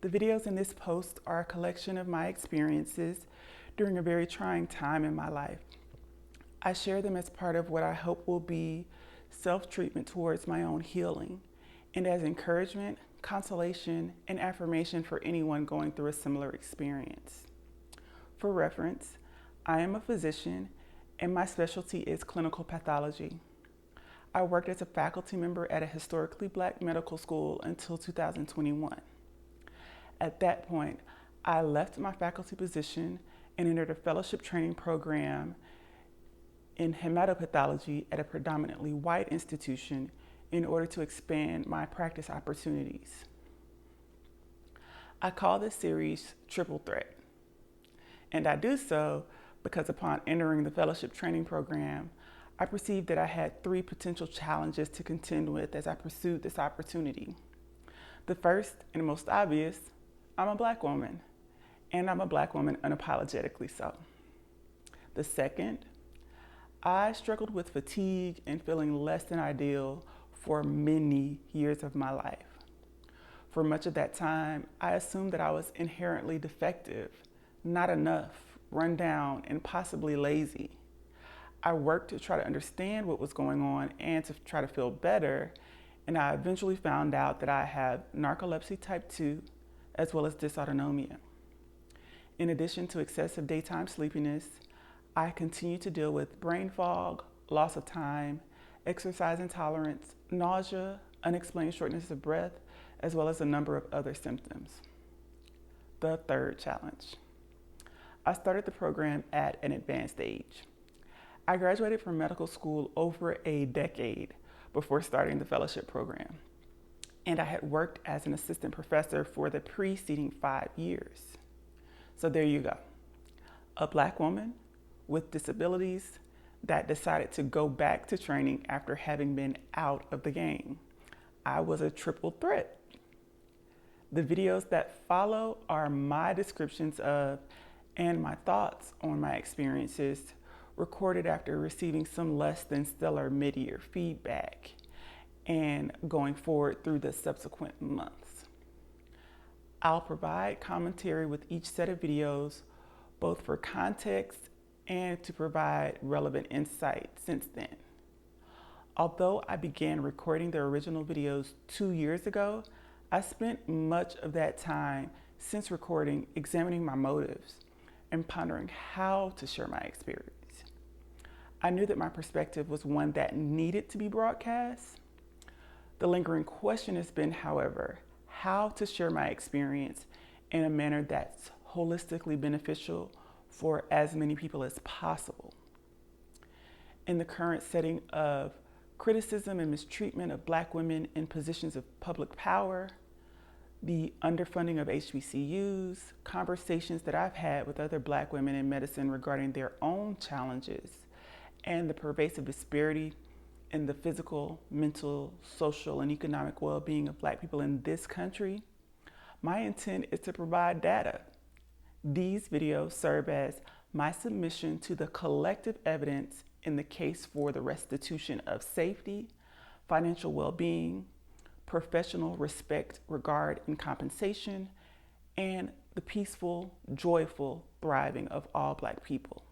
The videos in this post are a collection of my experiences during a very trying time in my life. I share them as part of what I hope will be self-treatment towards my own healing and as encouragement, consolation, and affirmation for anyone going through a similar experience. For reference, I am a physician and my specialty is clinical pathology. I worked as a faculty member at a historically Black medical school until 2021. At that point, I left my faculty position and entered a fellowship training program in hematopathology at a predominantly white institution in order to expand my practice opportunities. I call this series Triple Threat, and I do so because upon entering the fellowship training program, I perceived that I had 3 potential challenges to contend with as I pursued this opportunity. The first and most obvious, I'm a Black woman, and I'm a Black woman unapologetically so. The second, I struggled with fatigue and feeling less than ideal for many years of my life. For much of that time, I assumed that I was inherently defective, not enough, run down, and possibly lazy. I worked to try to understand what was going on and to try to feel better, and I eventually found out that I have narcolepsy type 2 as well as dysautonomia. In addition to excessive daytime sleepiness, I continue to deal with brain fog, loss of time, exercise intolerance, nausea, unexplained shortness of breath, as well as a number of other symptoms. The third challenge. I started the program at an advanced age. I graduated from medical school over a decade before starting the fellowship program, and I had worked as an assistant professor for the preceding 5 years. So there you go, a Black woman with disabilities that decided to go back to training after having been out of the game. I was a triple threat. The videos that follow are my descriptions of and my thoughts on my experiences recorded after receiving some less than stellar mid-year feedback and going forward through the subsequent months. I'll provide commentary with each set of videos, both for context and to provide relevant insight since then. Although I began recording the original videos 2 years ago, I spent much of that time since recording examining my motives and pondering how to share my experience. I knew that my perspective was one that needed to be broadcast. The lingering question has been, however, how to share my experience in a manner that's holistically beneficial for as many people as possible. In the current setting of criticism and mistreatment of Black women in positions of public power, the underfunding of HBCUs, conversations that I've had with other Black women in medicine regarding their own challenges, and the pervasive disparity in the physical, mental, social, and economic well-being of Black people in this country, my intent is to provide data. These videos serve as my submission to the collective evidence in the case for the restitution of safety, financial well-being, professional respect, regard, and compensation, and the peaceful, joyful thriving of all Black people.